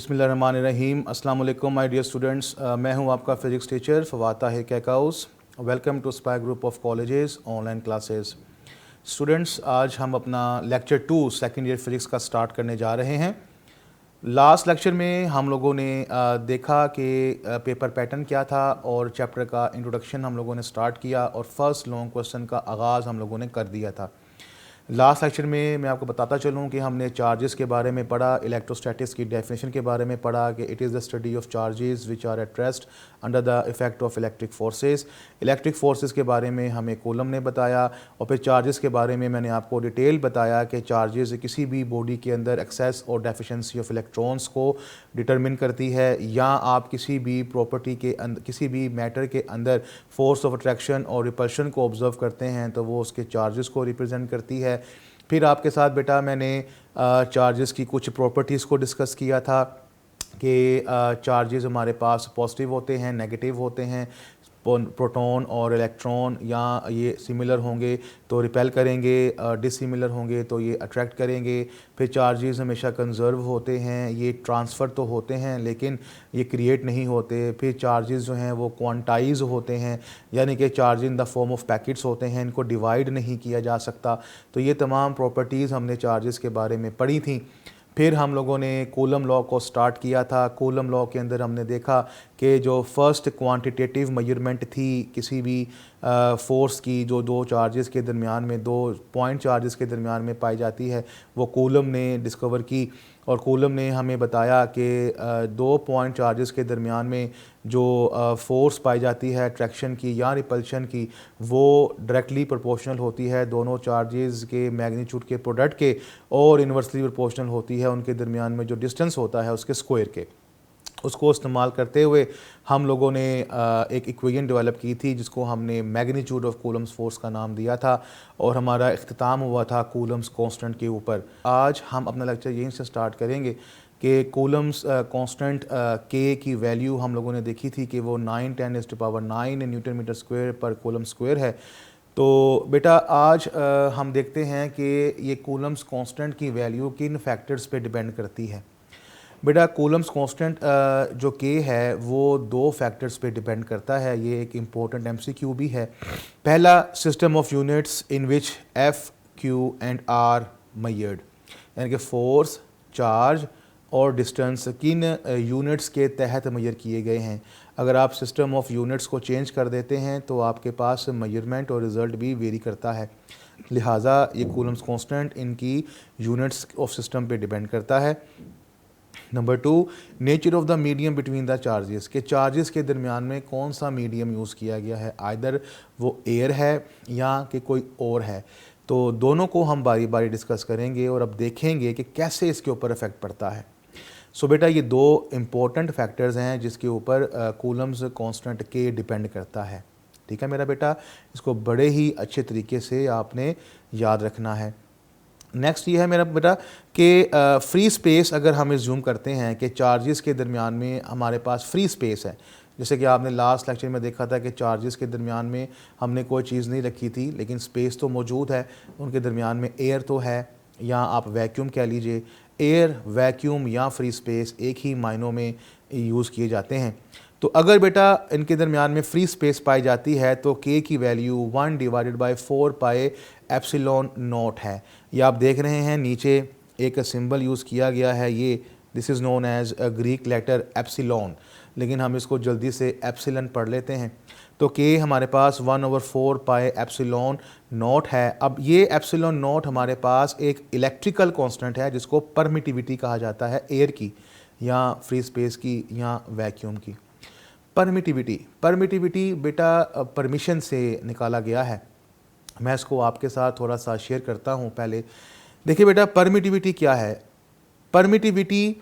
बिस्मिल्लाहिर्रहमानिर्रहीम। अस्सलाम वालेकुम माय डियर स्टूडेंट्स। मैं हूं आपका physics teacher Fawad Tahir Kaikaus. Welcome to spy group of colleges online classes. Students, आज हम अपना लेक्चर 2 सेकंड ईयर फ़िज़िक्स का स्टार्ट करने जा रहे हैं। लास्ट लेक्चर में हम लोगों ने देखा कि पेपर पैटर्न क्या था और चैप्टर का इंट्रोडक्शन हम लोगों ने स्टार्ट किया और फर्स्ट लॉन्ग क्वेश्चन का आगाज़ हम लोगों ने कर दिया था। लास्ट लेक्चर में मैं आपको बताता चलूँ कि हमने चार्जेस के बारे में पढ़ा, इलेक्ट्रोस्टैटिक्स की डेफिनेशन के बारे में पढ़ा कि it is the study of charges which are at rest under the effect of electric forces. Electric forces के बारे में हमें कूलम ने बताया और फिर चार्जेस के बारे में मैंने आपको डिटेल बताया कि चार्जेस किसी भी बॉडी के अंदर एक्सेस और डेफिशिएंसी ऑफ इलेक्ट्रॉन्स को डिटरमिन करती है, या आप किसी भी प्रॉपर्टी के अंदर, किसी भी मैटर के अंदर फोर्स ऑफ अट्रैक्शन और रिपल्शन को ऑब्जर्व करते हैं तो वो उसके चार्जेस को रिप्रेजेंट करती है। फिर आपके साथ बेटा मैंने चार्जेस की कुछ प्रॉपर्टीज़ को डिस्कस किया था कि चार्जेस हमारे पास पॉजिटिव होते हैं, नेगेटिव होते हैं। प्रोटॉन और इलेक्ट्रॉन या ये सिमिलर होंगे तो रिपेल करेंगे, डिसिमिलर होंगे तो ये अट्रैक्ट करेंगे। फिर चार्जेस हमेशा कंजर्व होते हैं, ये ट्रांसफ़र तो होते हैं लेकिन ये क्रिएट नहीं होते। फिर चार्जेस जो हैं वो क्वांटाइज होते हैं, यानी कि charge in the form of packets होते हैं, इनको डिवाइड नहीं किया जा सकता। तो ये तमाम प्रॉपर्टीज़ हमने चार्जेस के बारे में पढ़ी थी। फिर हम लोगों ने कूलम लॉ को स्टार्ट किया था। कूलम लॉ के अंदर हमने देखा कि जो फर्स्ट क्वांटिटेटिव मेजरमेंट थी किसी भी फोर्स की, जो दो चार्जेस के दरमियान में, दो पॉइंट चार्जेस के दरमियान में पाई जाती है, वो कूलम ने डिस्कवर की। और कूलम ने हमें बताया कि दो पॉइंट चार्जेस के दरमियान में जो फोर्स पाई जाती है अट्रैक्शन की या रिपल्शन की, वो डायरेक्टली प्रोपोर्शनल होती है दोनों चार्जेस के मैग्नीट्यूड के प्रोडक्ट के, और इन्वर्सली प्रोपोर्शनल होती है उनके दरमियान में जो डिस्टेंस होता है उसके स्क्वायर के। उसको इस्तेमाल करते हुए हम लोगों ने एक इक्वेशन डेवलप की थी जिसको हमने मैग्नीट्यूड ऑफ कूलम्स फोर्स का नाम दिया था, और हमारा इख्तिताम हुआ था कूलम्स कांस्टेंट के ऊपर। आज हम अपना लेक्चर यहीं से स्टार्ट करेंगे कि कूलम्स कांस्टेंट के की वैल्यू हम लोगों ने देखी थी कि वो 9×10⁹ न्यूटन मीटर स्क्वायर पर कूलम स्क्वायर है। तो बेटा आज हम देखते हैं कि ये कूलम्स कांस्टेंट की वैल्यू किन फैक्टर्स पे डिपेंड करती है। बेटा कूलम्स कांस्टेंट जो के है वो दो फैक्टर्स पे डिपेंड करता है। ये एक इम्पोर्टेंट एमसीक्यू भी है। पहला, system of units in which F Q and R measured, यानी कि फोर्स, चार्ज और डिस्टेंस किन यूनिट्स के तहत मेजर किए गए हैं। अगर आप सिस्टम ऑफ यूनिट्स को चेंज कर देते हैं तो आपके पास मेजरमेंट और रिज़ल्ट भी वेरी करता है। लिहाजा ये कूलम्स कांस्टेंट इनकी यूनिट्स ऑफ सिस्टम पे डिपेंड करता है। Number 2, nature of the medium between the charges, के चार्जेस के दरमियान में कौन सा मीडियम यूज़ किया गया है, आइदर वो एयर है या कि कोई और है। तो दोनों को हम बारी बारी डिस्कस करेंगे और अब देखेंगे कि कैसे इसके ऊपर इफेक्ट पड़ता है। सो बेटा ये दो इम्पोर्टेंट फैक्टर्स हैं जिसके ऊपर कूलम्स कांस्टेंट के डिपेंड करता है। ठीक है मेरा बेटा, इसको बड़े ही अच्छे तरीके से आपने याद रखना है। नेक्स्ट ये है मेरा बेटा कि फ्री स्पेस, अगर हम इज्यूम करते हैं कि चार्जेस के दरमियान में हमारे पास फ्री स्पेस है, जैसे कि आपने लास्ट लेक्चर में देखा था कि चार्जेस के दरमियान में हमने कोई चीज़ नहीं रखी थी लेकिन स्पेस तो मौजूद है, उनके दरमियान में एयर तो है, या आप वैक्यूम कह लीजिए। एयर, वैक्यूम या फ्री स्पेस एक ही मायनों में यूज़ किए जाते हैं। तो अगर बेटा इनके दरमियान में फ्री स्पेस पाई जाती है तो के की वैल्यू 1/4πε0 है। ये आप देख रहे हैं नीचे एक सिंबल यूज़ किया गया है, ये this is known as a Greek letter epsilon, लेकिन हम इसको जल्दी से एप्सिलन पढ़ लेते हैं। तो के हमारे पास 1/4πε0 है। अब ये एप्सिलॉन 0 हमारे पास एक इलेक्ट्रिकल कांस्टेंट है जिसको परमिटिविटी कहा जाता है, एयर की या फ्री स्पेस की या वैक्यूम की। परमिटिविटी बेटा परमिशन से निकाला गया है। मैं इसको आपके साथ थोड़ा सा शेयर करता हूँ। पहले देखिए बेटा, परमिटिविटी क्या है। परमिटिविटी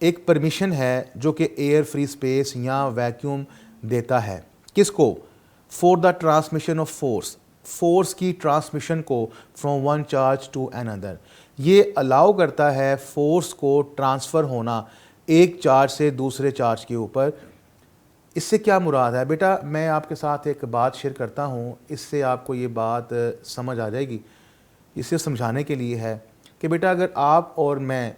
एक परमिशन है जो कि एयर, फ्री स्पेस या वैक्यूम देता है। किसको? For the transmission of force की ट्रांसमिशन को from one charge to another. ये अलाउ करता है फोर्स को ट्रांसफ़र होना एक चार्ज से दूसरे चार्ज के ऊपर। इससे क्या मुराद है बेटा, मैं आपके साथ एक बात शेयर करता हूँ, इससे आपको ये बात समझ आ जाएगी। इसे समझाने के लिए है कि बेटा अगर आप और मैं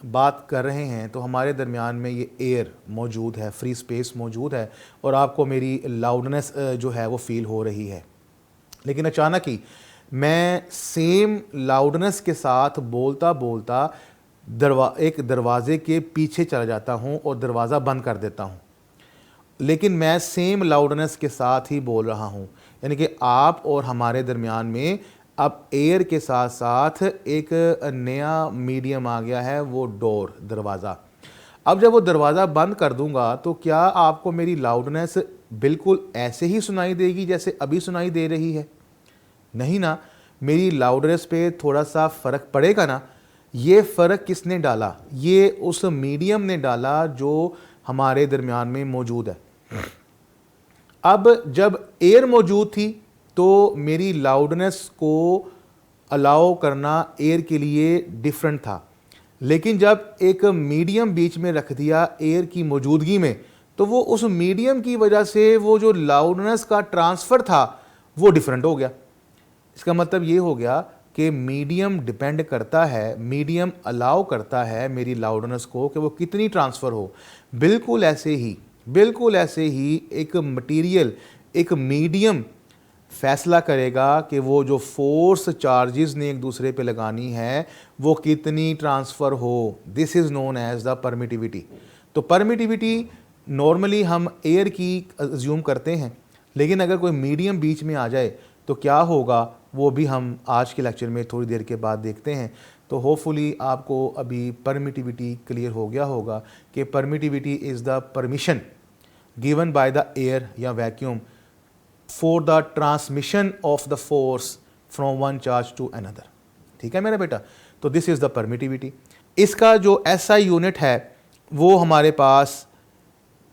बात कर रहे हैं तो हमारे दरमियान में ये एयर मौजूद है, फ्री स्पेस मौजूद है और आपको मेरी लाउडनेस जो है वो फील हो रही है। लेकिन अचानक ही मैं सेम लाउडनेस के साथ बोलता बोलता एक दरवाज़े के पीछे चला जाता हूँ और दरवाज़ा बंद कर देता हूँ, लेकिन मैं सेम लाउडनेस के साथ ही बोल रहा हूँ। यानी कि आप और हमारे दरमियान में अब एयर के साथ साथ एक नया मीडियम आ गया है, वो डोर, दरवाज़ा। अब जब वो दरवाज़ा बंद कर दूंगा तो क्या आपको मेरी लाउडनेस बिल्कुल ऐसे ही सुनाई देगी जैसे अभी सुनाई दे रही है? नहीं ना, मेरी लाउडनेस पे थोड़ा सा फ़र्क पड़ेगा ना। ये फ़र्क किसने डाला? ये उस मीडियम ने डाला जो हमारे दरमियान में मौजूद है। अब जब एयर मौजूद थी तो मेरी लाउडनेस को अलाउ करना एयर के लिए डिफरेंट था, लेकिन जब एक मीडियम बीच में रख दिया एयर की मौजूदगी में, तो वो उस मीडियम की वजह से वो जो लाउडनेस का ट्रांसफ़र था वो डिफरेंट हो गया। इसका मतलब ये हो गया कि मीडियम डिपेंड करता है, मीडियम अलाउ करता है मेरी लाउडनेस को कि वो कितनी ट्रांसफ़र हो। बिल्कुल ऐसे ही एक मटेरियल, एक मीडियम फैसला करेगा कि वो जो फोर्स चार्जेस ने एक दूसरे पे लगानी है वो कितनी ट्रांसफ़र हो। This is known as the permittivity. तो परमिटिविटी नॉर्मली हम एयर की अज्यूम करते हैं, लेकिन अगर कोई मीडियम बीच में आ जाए तो क्या होगा वो भी हम आज के लेक्चर में थोड़ी देर के बाद देखते हैं। तो होपफुली आपको अभी परमिटिविटी क्लियर हो गया होगा कि permittivity is the permission given by the air या vacuum for the transmission of the force from one charge to another. ठीक है मेरा बेटा, तो दिस इज़ द परमिटिविटी। इसका जो SI यूनिट है वो हमारे पास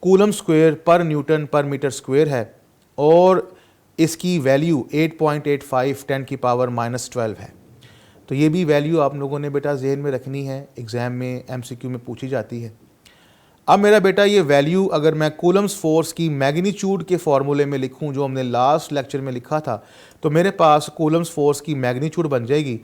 कूलम स्क्वायर पर न्यूटन पर मीटर स्क्वायर है और इसकी वैल्यू 8.85 10⁻⁻12 है। तो ये भी वैल्यू आप लोगों ने बेटा जहन में रखनी है, एग्ज़ाम में MCQ में पूछी जाती है। अब मेरा बेटा ये वैल्यू अगर मैं कूलम्स फोर्स की मैग्नीट्यूड के फॉर्मूले में लिखूं जो हमने लास्ट लेक्चर में लिखा था, तो मेरे पास कूलम्स फोर्स की मैग्नीट्यूड बन जाएगी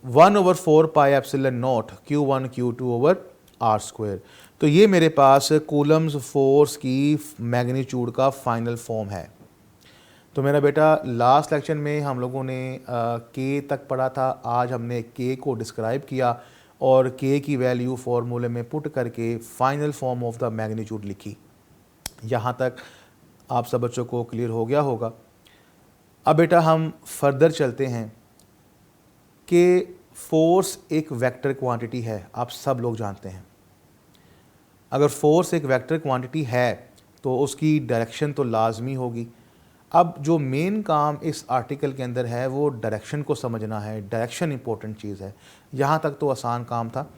1/4πε0 Q1 Q2/r²। तो ये मेरे पास कूलम्स फोर्स की मैग्नीट्यूड का फाइनल फॉर्म है। तो मेरा बेटा लास्ट लेक्चर में हम लोगों ने K तक पढ़ा था, आज हमने K को डिस्क्राइब किया और K की वैल्यू फार्मूले में पुट करके final form of the magnitude लिखी। यहाँ तक आप सब बच्चों को क्लियर हो गया होगा। अब बेटा हम फर्दर चलते हैं कि फोर्स एक वेक्टर क्वांटिटी है, आप सब लोग जानते हैं। अगर फोर्स एक वेक्टर क्वांटिटी है तो उसकी डायरेक्शन तो लाजमी होगी। अब जो मेन काम इस आर्टिकल के अंदर है वो डायरेक्शन को समझना है, डायरेक्शन इंपॉर्टेंट चीज़ है। यहाँ तक तो आसान काम था।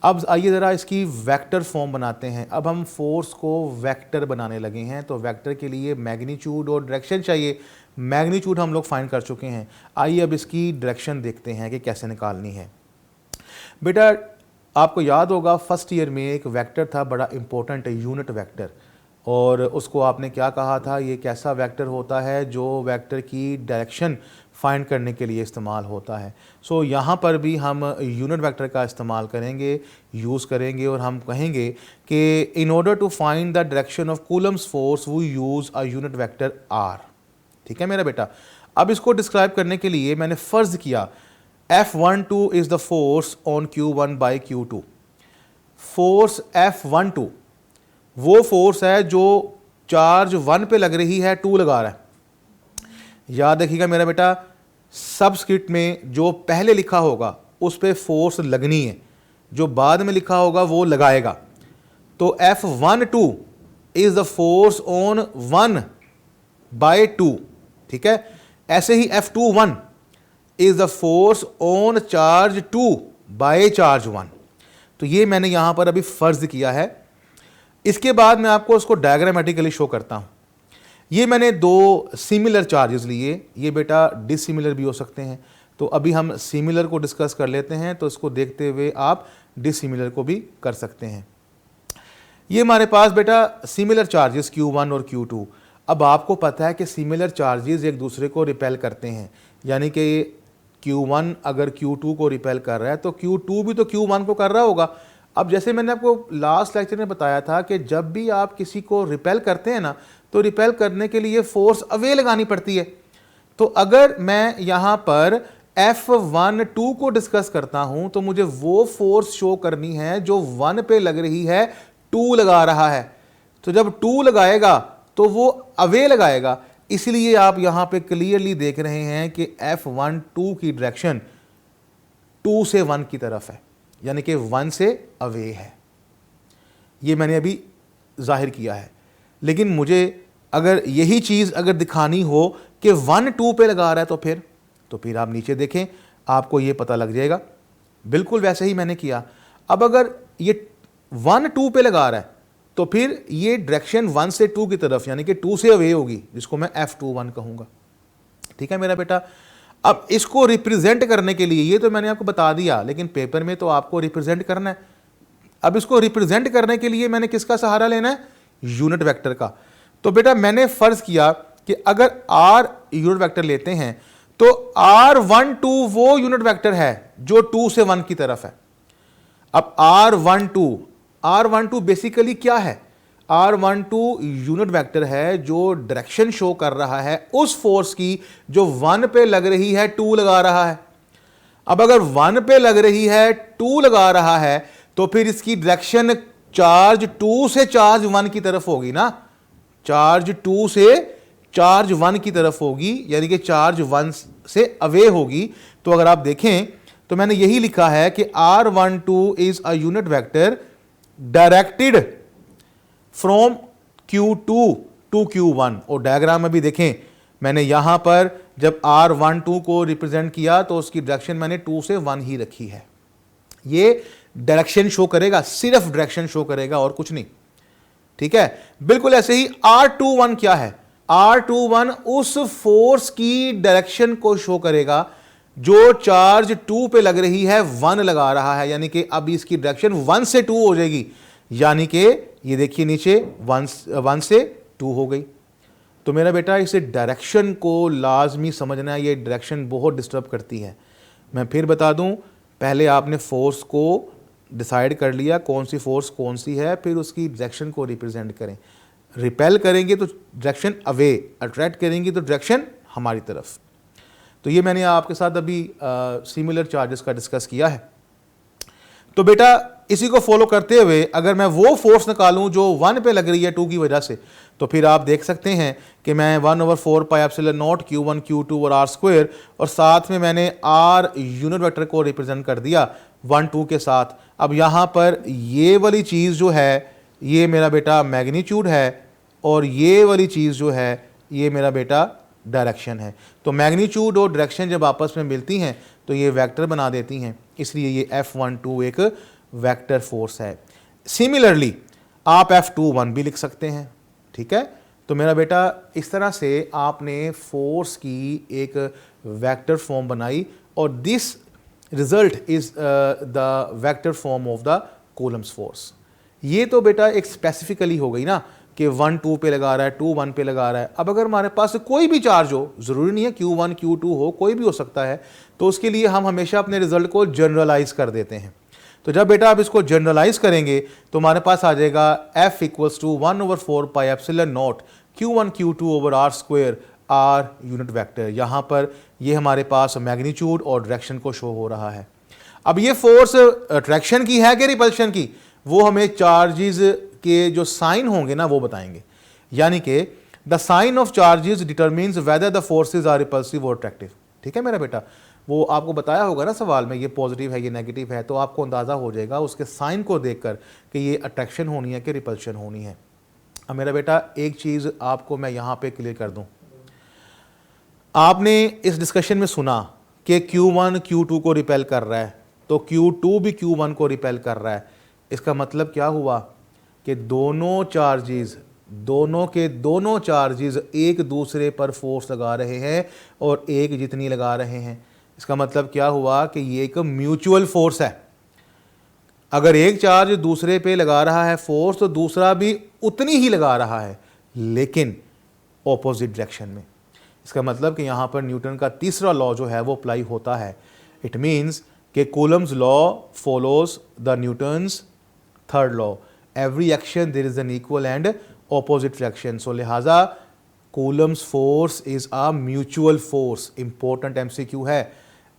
अब आइए ज़रा इसकी वेक्टर फॉर्म बनाते हैं। अब हम फोर्स को वेक्टर बनाने लगे हैं, तो वेक्टर के लिए मैग्नीट्यूड और डायरेक्शन चाहिए। मैग्नीट्यूड हम लोग फाइंड कर चुके हैं, आइए अब इसकी डायरेक्शन देखते हैं कि कैसे निकालनी है। बेटा आपको याद होगा फर्स्ट ईयर में एक वेक्टर था बड़ा इंपॉर्टेंट, यूनिट वेक्टर, और उसको आपने क्या कहा था, ये कैसा वेक्टर होता है जो वेक्टर की डायरेक्शन फाइंड करने के लिए इस्तेमाल होता है। सो यहाँ पर भी हम यूनिट वेक्टर का इस्तेमाल करेंगे, यूज़ करेंगे और हम कहेंगे कि in order to find the direction of Coulomb's force we use a unit vector R। ठीक है मेरा बेटा। अब इसको डिस्क्राइब करने के लिए मैंने फ़र्ज़ किया F12 is the force on Q1 by Q2। Force F12 वो फोर्स है जो चार्ज 1 पे लग रही है, 2 लगा रहा है। याद रखिएगा मेरा बेटा, सबस्क्रिप्ट में जो पहले लिखा होगा उस पे फोर्स लगनी है, जो बाद में लिखा होगा वो लगाएगा। तो F12 is the force on 1/2। ठीक है, ऐसे ही F21 is the force on charge 2/चार्ज 1। तो ये मैंने यहां पर अभी फर्ज किया है। इसके बाद मैं आपको उसको डायग्रामेटिकली शो करता हूं। ये मैंने दो सिमिलर चार्जेस लिए, ये बेटा डिसिमिलर भी हो सकते हैं। तो अभी हम सिमिलर को डिस्कस कर लेते हैं, तो इसको देखते हुए आप डिसिमिलर को भी कर सकते हैं। ये हमारे पास बेटा सिमिलर चार्जेस Q1 और Q2। अब आपको पता है कि सिमिलर चार्जेस एक दूसरे को रिपेल करते हैं, यानी कि Q1 अगर Q2 को रिपेल कर रहा है तो Q2 भी तो Q1 को कर रहा होगा। अब जैसे मैंने आपको लास्ट लेक्चर में बताया था कि जब भी आप किसी को रिपेल करते हैं ना, तो रिपेल करने के लिए फोर्स अवे लगानी पड़ती है। तो अगर मैं यहाँ पर F12 को डिस्कस करता हूँ तो मुझे वो फोर्स शो करनी है जो 1 पे लग रही है, 2 लगा रहा है। तो जब 2 लगाएगा तो वो अवे लगाएगा, इसलिए आप यहाँ पे क्लियरली देख रहे हैं कि F12 की डायरेक्शन 2 से 1 की तरफ है, यानी कि 1 से अवे है। ये मैंने अभी जाहिर किया है। लेकिन मुझे अगर यही चीज़ अगर दिखानी हो कि 1 2 पे लगा रहा है तो फिर आप नीचे देखें, आपको ये पता लग जाएगा। बिल्कुल वैसे ही मैंने किया। अब अगर ये 1 2 पे लगा रहा है तो फिर ये डायरेक्शन 1 से 2 की तरफ, यानी कि 2 से अवे होगी, जिसको मैं F21 कहूँगा। ठीक है मेरा बेटा। अब इसको रिप्रेजेंट करने के लिए, ये तो मैंने आपको बता दिया, लेकिन पेपर में तो आपको रिप्रेजेंट करना है। अब इसको रिप्रेजेंट करने के लिए मैंने किसका सहारा लेना है? यूनिट वेक्टर का। तो बेटा मैंने फर्ज किया कि अगर R यूनिट वेक्टर लेते हैं तो R12 वो यूनिट वेक्टर है जो 2 से 1 की तरफ है। अब R12 बेसिकली क्या है? R12 यूनिट वेक्टर है जो डायरेक्शन शो कर रहा है उस फोर्स की जो 1 पे लग रही है, 2 लगा रहा है। अब अगर 1 पे लग रही है, 2 लगा रहा है, तो फिर इसकी डायरेक्शन चार्ज 2 से चार्ज 1 की तरफ होगी ना। चार्ज 2 से चार्ज 1 की तरफ होगी, यानी कि चार्ज 1 से अवे होगी। तो अगर आप देखें तो मैंने यही लिखा है कि R12 is a unit vector directed from Q2 to Q1। और डायग्राम में भी देखें, मैंने यहां पर जब R12 को रिप्रेजेंट किया तो उसकी डायरेक्शन मैंने 2 से 1 ही रखी है। ये डायरेक्शन शो करेगा, सिर्फ डायरेक्शन शो करेगा और कुछ नहीं। ठीक है, बिल्कुल ऐसे ही R21 क्या है? R21 उस फोर्स की डायरेक्शन को शो करेगा जो चार्ज 2 पे लग रही है, 1 लगा रहा है, यानी कि अब इसकी डायरेक्शन 1 से 2 हो जाएगी, यानी कि ये देखिए नीचे 1 से 2 हो गई। तो मेरा बेटा इसे डायरेक्शन को लाजमी समझना है, ये डायरेक्शन बहुत डिस्टर्ब करती है। मैं फिर बता दूं, पहले आपने फोर्स को डिसाइड कर लिया कौन सी फोर्स कौन सी है, फिर उसकी डायरेक्शन को रिप्रेजेंट करें। रिपेल करेंगे तो डायरेक्शन अवे, अट्रैक्ट करेंगे तो डायरेक्शन हमारी तरफ। तो ये मैंने आपके साथ अभी सिमिलर चार्जेस का डिस्कस किया है। तो बेटा इसी को फॉलो करते हुए अगर मैं वो फोर्स निकालूं जो 1 पे लग रही है 2 की वजह से, तो फिर आप देख सकते हैं कि मैं 1/4 pi epsilon naught Q1 Q2 और R स्क्वायर, और साथ में मैंने R यूनिट वेक्टर को रिप्रेजेंट कर दिया 1 2 के साथ। अब यहाँ पर ये वाली चीज़ जो है ये मेरा बेटा मैग्नीट्यूड है, और ये वाली चीज़ जो है ये मेरा बेटा डायरेक्शन है। तो मैग्नीट्यूड और डायरेक्शन जब आपस में मिलती हैं तो ये वेक्टर बना देती हैं, इसलिए ये F12 एक वेक्टर फोर्स है। सिमिलरली आप F21 भी लिख सकते हैं। ठीक है, तो मेरा बेटा इस तरह से आपने फोर्स की एक वेक्टर फॉर्म बनाई, और this result is the vector form of the coulomb's force. ये तो बेटा एक स्पेसिफिकली हो गई ना कि 1 2 पे लगा रहा है, 2 1 पे लगा रहा है। अब अगर हमारे पास कोई भी चार्ज हो, ज़रूरी नहीं है Q1 Q2 हो, कोई भी हो सकता है, तो उसके लिए हम हमेशा अपने रिजल्ट को जनरलाइज कर देते हैं। तो जब बेटा आप इसको जनरलाइज करेंगे तो हमारे पास आ जाएगा F equals to 1/4 pi epsilon naught Q1 Q2 over R square, R unit vector. यहाँ पर ये हमारे पास मैग्नीट्यूड और डायरेक्शन को शो हो रहा है। अब ये फोर्स अट्रैक्शन की है कि रिपल्शन की, वो हमें चार्जेस के जो साइन होंगे ना वो बताएंगे। यानी कि the sign of charges determines whether the forces are repulsive और अट्रैक्टिव। ठीक है मेरा बेटा, वो आपको बताया होगा ना सवाल में, ये पॉजिटिव है ये नेगेटिव है, तो आपको अंदाज़ा हो जाएगा उसके साइन को देखकर कि ये अट्रैक्शन होनी है कि रिपल्शन होनी है। अब मेरा बेटा एक चीज़ आपको मैं यहाँ पे क्लियर कर दूँ, आपने इस डिस्कशन में सुना कि Q1 Q2 को रिपेल कर रहा है, तो Q2 भी Q1 को रिपेल कर रहा है। इसका मतलब क्या हुआ कि दोनों चार्जेस एक दूसरे पर फोर्स लगा रहे हैं और एक जितनी लगा रहे हैं। इसका मतलब क्या हुआ कि ये एक म्यूचुअल फोर्स है। अगर एक चार्ज दूसरे पे लगा रहा है फोर्स, तो दूसरा भी उतनी ही लगा रहा है, लेकिन ऑपोजिट डायरेक्शन में। इसका मतलब कि यहाँ पर न्यूटन का तीसरा लॉ जो है वो अप्लाई होता है। इट मीन्स कि Coulomb's law follows the Newton's third law, every action there is an equal and opposite reaction. So लिहाजा Coulomb's force is a mutual force. Important MCQ है।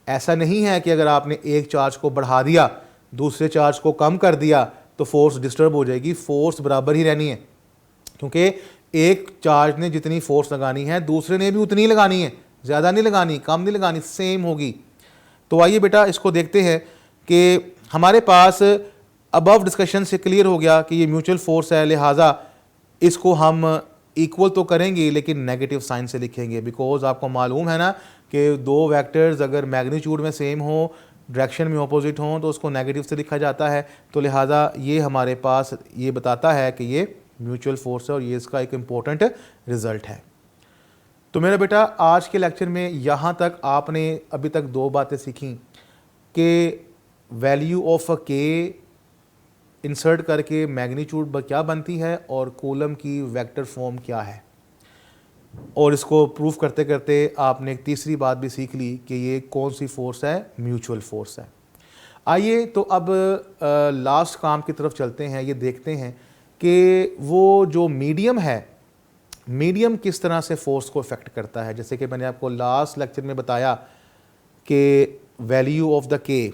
ऐसा नहीं है कि अगर आपने एक चार्ज को बढ़ा दिया, दूसरे चार्ज को कम कर दिया तो फोर्स डिस्टर्ब हो जाएगी। फोर्स बराबर ही रहनी है, क्योंकि एक चार्ज ने जितनी फोर्स लगानी है दूसरे ने भी उतनी लगानी है, ज़्यादा नहीं लगानी, कम नहीं लगानी, सेम होगी। तो आइए बेटा इसको देखते हैं कि हमारे पास अबव डिस्कशन से क्लियर हो गया कि ये म्यूचुअल फोर्स है, लिहाजा इसको हम इक्वल तो करेंगे लेकिन नेगेटिव साइन से लिखेंगे, बिकॉज आपको मालूम है ना कि दो वेक्टर्स अगर मैग्नीट्यूड में सेम हो, डायरेक्शन में ऑपोजिट हों तो उसको नेगेटिव से लिखा जाता है। तो लिहाजा ये हमारे पास ये बताता है कि ये म्यूचुअल फोर्स है और ये इसका एक इम्पोर्टेंट रिजल्ट है। तो मेरा बेटा आज के लेक्चर में यहाँ तक आपने अभी तक दो बातें सीखी कि वैल्यू ऑफ के इंसर्ट करके मैग्नीट्यूड क्या बनती है और कूलम की वेक्टर फॉर्म क्या है, और इसको प्रूफ करते करते आपने एक तीसरी बात भी सीख ली कि ये कौन सी फोर्स है, म्यूचुअल फोर्स है। आइए तो अब लास्ट काम की तरफ चलते हैं। ये देखते हैं कि वो जो मीडियम है, मीडियम किस तरह से फोर्स को इफेक्ट करता है। जैसे कि मैंने आपको लास्ट लेक्चर में बताया कि value of the K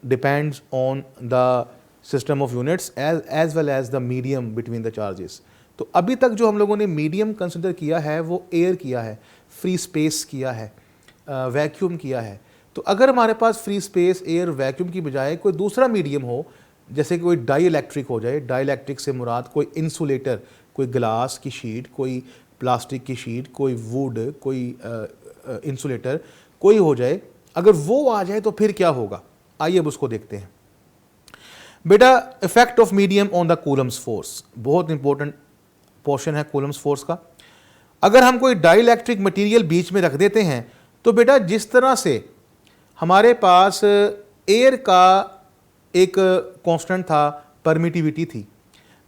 depends on the system of units as well as the medium between the charges. तो अभी तक जो हम लोगों ने मीडियम कंसिडर किया है वो एयर किया है, फ्री स्पेस किया है, वैक्यूम किया है। तो अगर हमारे पास फ्री स्पेस, एयर, वैक्यूम की बजाय कोई दूसरा मीडियम हो, जैसे कि कोई डाई इलेक्ट्रिक हो जाए, डाई इलेक्ट्रिक से मुराद कोई इंसुलेटर, कोई ग्लास की शीट, कोई प्लास्टिक की शीट, कोई वुड, कोई इंसुलेटर कोई हो जाए, अगर वो आ जाए तो फिर क्या होगा, आइए अब उसको देखते हैं। बेटा effect of medium on the coulomb's force, बहुत इंपॉर्टेंट पोर्शन है कूलम्स फोर्स का। अगर हम कोई डाइलेक्ट्रिक मटेरियल बीच में रख देते हैं तो बेटा जिस तरह से हमारे पास एयर का एक कांस्टेंट था, परमिटिविटी थी,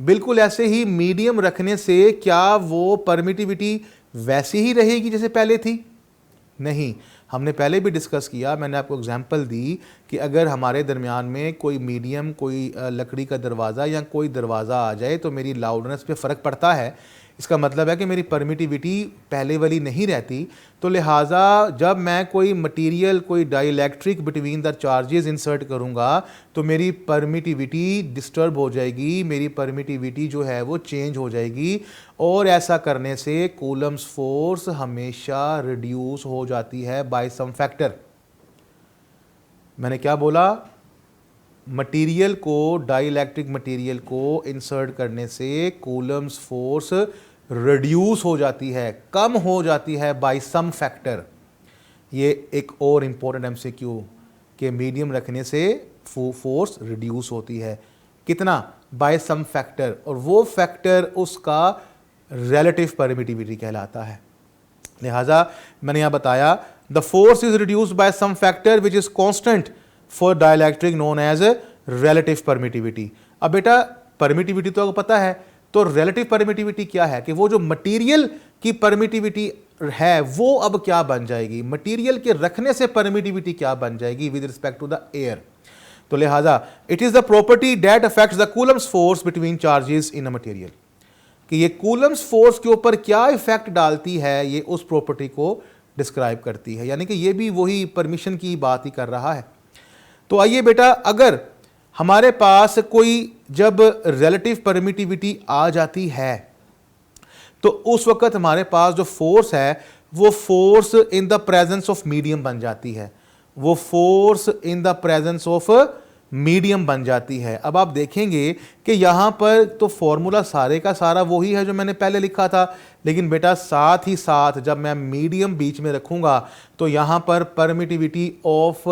बिल्कुल ऐसे ही मीडियम रखने से क्या वो परमिटिविटी वैसी ही रहेगी जैसे पहले थी? नहीं। हमने पहले भी डिस्कस किया, मैंने आपको एग्जांपल दी कि अगर हमारे दरमियान में कोई मीडियम, कोई लकड़ी का दरवाज़ा या कोई दरवाज़ा आ जाए तो मेरी लाउडनेस पे फ़र्क पड़ता है। इसका मतलब है कि मेरी परमिटिविटी पहले वाली नहीं रहती। तो लिहाजा जब मैं कोई मटेरियल, कोई dielectric between the charges insert करूँगा तो मेरी परमिटिविटी डिस्टर्ब हो जाएगी, मेरी परमिटिविटी जो है वो चेंज हो जाएगी, और ऐसा करने से कूलम्स फोर्स हमेशा रिड्यूस हो जाती है बाय सम फैक्टर। मैंने क्या बोला? मटेरियल को, डाइलेक्ट्रिक मटेरियल को इंसर्ट करने से कूलम्स फोर्स रिड्यूस हो जाती है, कम हो जाती है बाय सम फैक्टर। ये एक और इम्पोर्टेंट एमसीक्यू कि मीडियम रखने से फोर्स रिड्यूस होती है, कितना? बाय सम फैक्टर, और वो फैक्टर उसका रिलेटिव परमिटिविटी कहलाता है। लिहाजा मैंने यहाँ बताया the force is reduced by some factor which is constant for dielectric known as relative permittivity. अब बेटा परमिटिविटी तो आपको पता है, तो रिलेटिव परमिटिविटी क्या है कि वो जो मटेरियल की परमिटिविटी है वो अब क्या बन जाएगी, मटेरियल के रखने से परमिटिविटी क्या बन जाएगी with respect to the air. तो लिहाजा it is the property that affects the coulomb's force between charges in a material, कि ये कूलम्स फोर्स के ऊपर क्या इफेक्ट डालती है, ये उस प्रॉपर्टी को डिस्क्राइब करती है। यानी कि ये भी वही परमिशन की बात ही कर रहा है। तो आइए बेटा, अगर हमारे पास कोई जब रिलेटिव परमिटिविटी आ जाती है तो उस वक्त हमारे पास जो फोर्स है वो force in the presence of medium बन जाती है, वो force in the presence of medium बन जाती है। अब आप देखेंगे कि यहाँ पर तो फॉर्मूला सारे का सारा वही है जो मैंने पहले लिखा था, लेकिन बेटा साथ ही साथ जब मैं मीडियम बीच में रखूँगा तो यहाँ पर परमिटिविटी ऑफ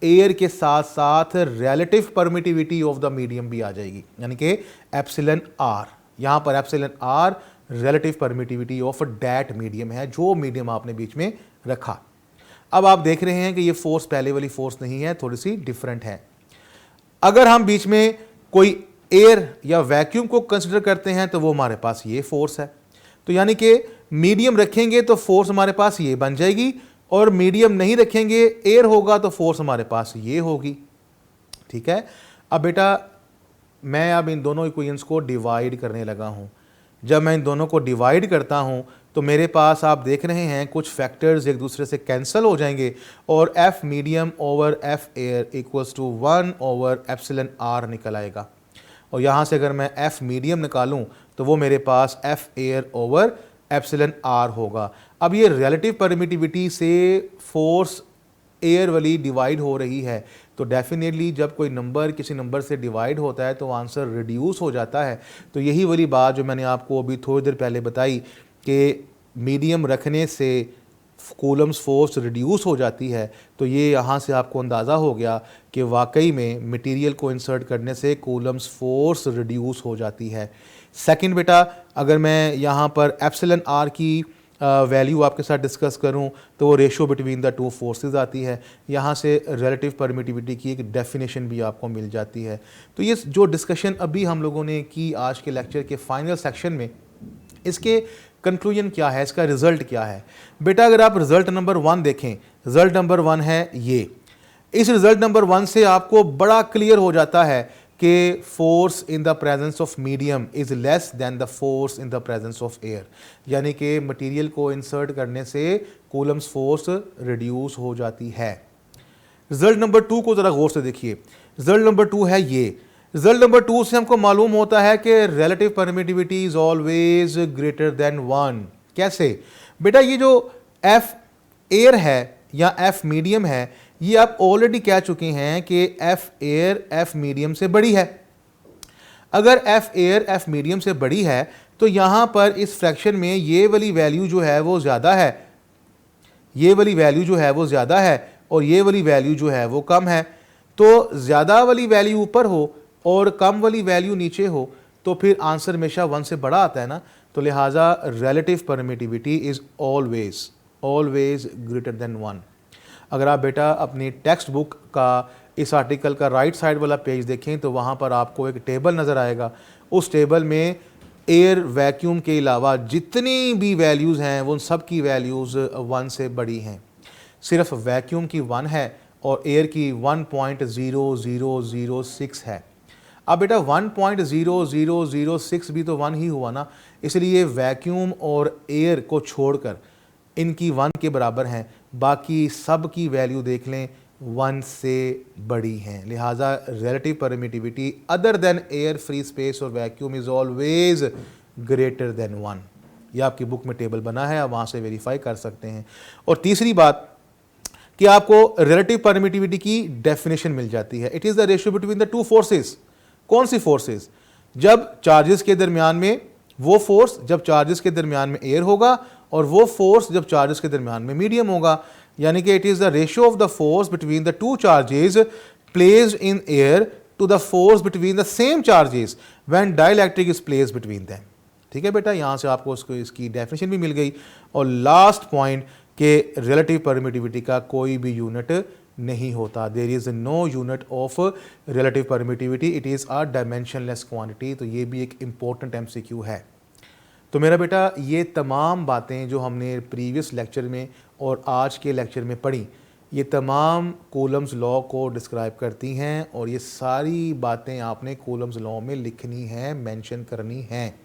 एयर के साथ साथ relative permittivity of the medium भी आ जाएगी, यानी कि एप्सिलॉन आर। यहाँ पर epsilon r relative permittivity of that medium है, जो मीडियम आपने बीच में रखा। अब आप देख रहे हैं कि ये फोर्स पहले वाली फोर्स नहीं है, थोड़ी सी डिफरेंट है। अगर हम बीच में कोई एयर या वैक्यूम को कंसिडर करते हैं तो वो हमारे पास ये फोर्स है। तो यानी कि मीडियम रखेंगे तो फोर्स हमारे पास ये बन जाएगी, और मीडियम नहीं रखेंगे, एयर होगा तो फोर्स हमारे पास ये होगी। ठीक है। अब बेटा मैं अब इन दोनों इक्वेशंस को डिवाइड करने लगा हूँ। जब मैं इन दोनों को डिवाइड करता हूँ तो मेरे पास आप देख रहे हैं कुछ फैक्टर्स एक दूसरे से कैंसिल हो जाएंगे और F medium over F air equals to 1 over epsilon r निकल आएगा। और यहाँ से अगर मैं एफ मीडियम निकालूँ तो वो मेरे पास F air over epsilon R होगा। अब ये रिलेटिव परमिटिविटी से फोर्स एयर वाली डिवाइड हो रही है, तो डेफिनेटली जब कोई नंबर किसी नंबर से डिवाइड होता है तो आंसर रिड्यूस हो जाता है। तो यही वाली बात जो मैंने आपको अभी थोड़ी देर पहले बताई कि मीडियम रखने से कूलम्स फोर्स रिड्यूस हो जाती है, तो ये यहाँ से आपको अंदाज़ा हो गया कि वाकई में मटेरियल को इंसर्ट करने से कूलम्स फोर्स रिड्यूस हो जाती है। सेकंड बेटा, अगर मैं यहाँ पर एप्सिलन आर की वैल्यू आपके साथ डिस्कस करूं तो वो ratio between the two forces आती है। यहाँ से रिलेटिव परमिटिविटी की एक डेफिनेशन भी आपको मिल जाती है। तो ये जो डिस्कशन अभी हम लोगों ने की आज के लेक्चर के फाइनल सेक्शन में, इसके कंक्लूजन क्या है, इसका रिजल्ट क्या है? बेटा अगर आप रिजल्ट नंबर 1 देखें, रिजल्ट नंबर 1 है ये। इस रिजल्ट नंबर 1 से आपको बड़ा क्लियर हो जाता है कि force in the presence of medium is less than the force in the presence of air, यानी कि मटेरियल को इंसर्ट करने से कूलम्स फोर्स रिड्यूस हो जाती है। रिजल्ट नंबर 2 को ज़रा गौर से देखिए। रिजल्ट नंबर 2 है ये। रिजल्ट नंबर 2 से हमको मालूम होता है कि relative permittivity is always greater than 1। कैसे? बेटा ये जो एफ एयर है या एफ मीडियम है, ये आप ऑलरेडी कह चुके हैं कि एफ एयर एफ मीडियम से बड़ी है। अगर एफ एयर एफ मीडियम से बड़ी है तो यहाँ पर इस फ्रैक्शन में ये वाली वैल्यू जो है वो ज़्यादा है, ये वाली वैल्यू जो है वो ज़्यादा है और ये वाली वैल्यू जो है वो कम है। तो ज़्यादा वाली वैल्यू ऊपर हो और कम वाली वैल्यू नीचे हो तो फिर आंसर हमेशा 1 से बड़ा आता है ना। तो लिहाजा relative permittivity is always greater than 1। अगर आप बेटा अपनी टेक्स्ट बुक का इस आर्टिकल का राइट साइड वाला पेज देखें तो वहाँ पर आपको एक टेबल नज़र आएगा। उस टेबल में एयर वैक्यूम के अलावा जितनी भी वैल्यूज़ हैं वो उन सब की वैल्यूज़ 1 से बड़ी हैं। सिर्फ वैक्यूम की 1 है और एयर की 1.0006 है। अब बेटा 1.0006 भी तो 1 ही हुआ ना, इसलिए वैक्यूम और एयर को छोड़कर इनकी 1 के बराबर हैं, बाकी सब की वैल्यू देख लें 1 से बड़ी हैं। लिहाजा relative permittivity other than air, free space और vacuum is always greater than 1। ये आपकी बुक में टेबल बना है, आप वहाँ से वेरीफाई कर सकते हैं। और तीसरी बात कि आपको रिलेटिव परमिटिविटी की डेफिनेशन मिल जाती है। It is the ratio between the two forces. कौन सी फोर्सेस? जब चार्जेस के दरमियान में वो फोर्स जब चार्जेस के दरमियान में एयर होगा और वो फोर्स जब चार्जेस के दरमियान में मीडियम होगा, यानी कि it is the ratio of the force between the two charges placed in air to the force between the same charges when dielectric is placed between them. ठीक है बेटा, यहाँ से आपको इसकी डेफिनेशन भी मिल गई। और लास्ट पॉइंट कि रिलेटिव परमिटिविटी का कोई भी यूनिट नहीं होता। There is no unit of relative permittivity, it is a dimensionless quantity. तो ये भी एक इम्पोर्टेंट MCQ है। तो मेरा बेटा ये तमाम बातें जो हमने प्रीवियस लेक्चर में और आज के लेक्चर में पढ़ी, ये तमाम कूलम्स लॉ को डिस्क्राइब करती हैं और ये सारी बातें आपने कूलम्स लॉ में लिखनी है, मेंशन करनी हैं।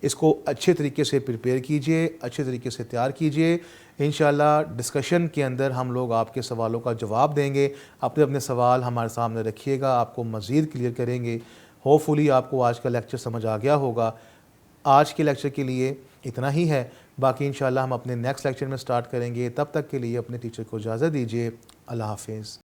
इसको अच्छे तरीके से प्रिपेयर कीजिए, अच्छे तरीके से तैयार कीजिए। इंशाल्लाह डिस्कशन के अंदर हम लोग आपके सवालों का जवाब देंगे। अपने अपने सवाल हमारे सामने रखिएगा, आपको मज़ीद क्लियर करेंगे। होपफुली आपको आज का लेक्चर समझ आ गया होगा। आज के लेक्चर के लिए इतना ही है, बाकी इंशाल्लाह हम अपने नेक्स्ट लेक्चर में स्टार्ट करेंगे। तब तक के लिए अपने टीचर को इजाज़त दीजिए। अल्लाह हाफिज़।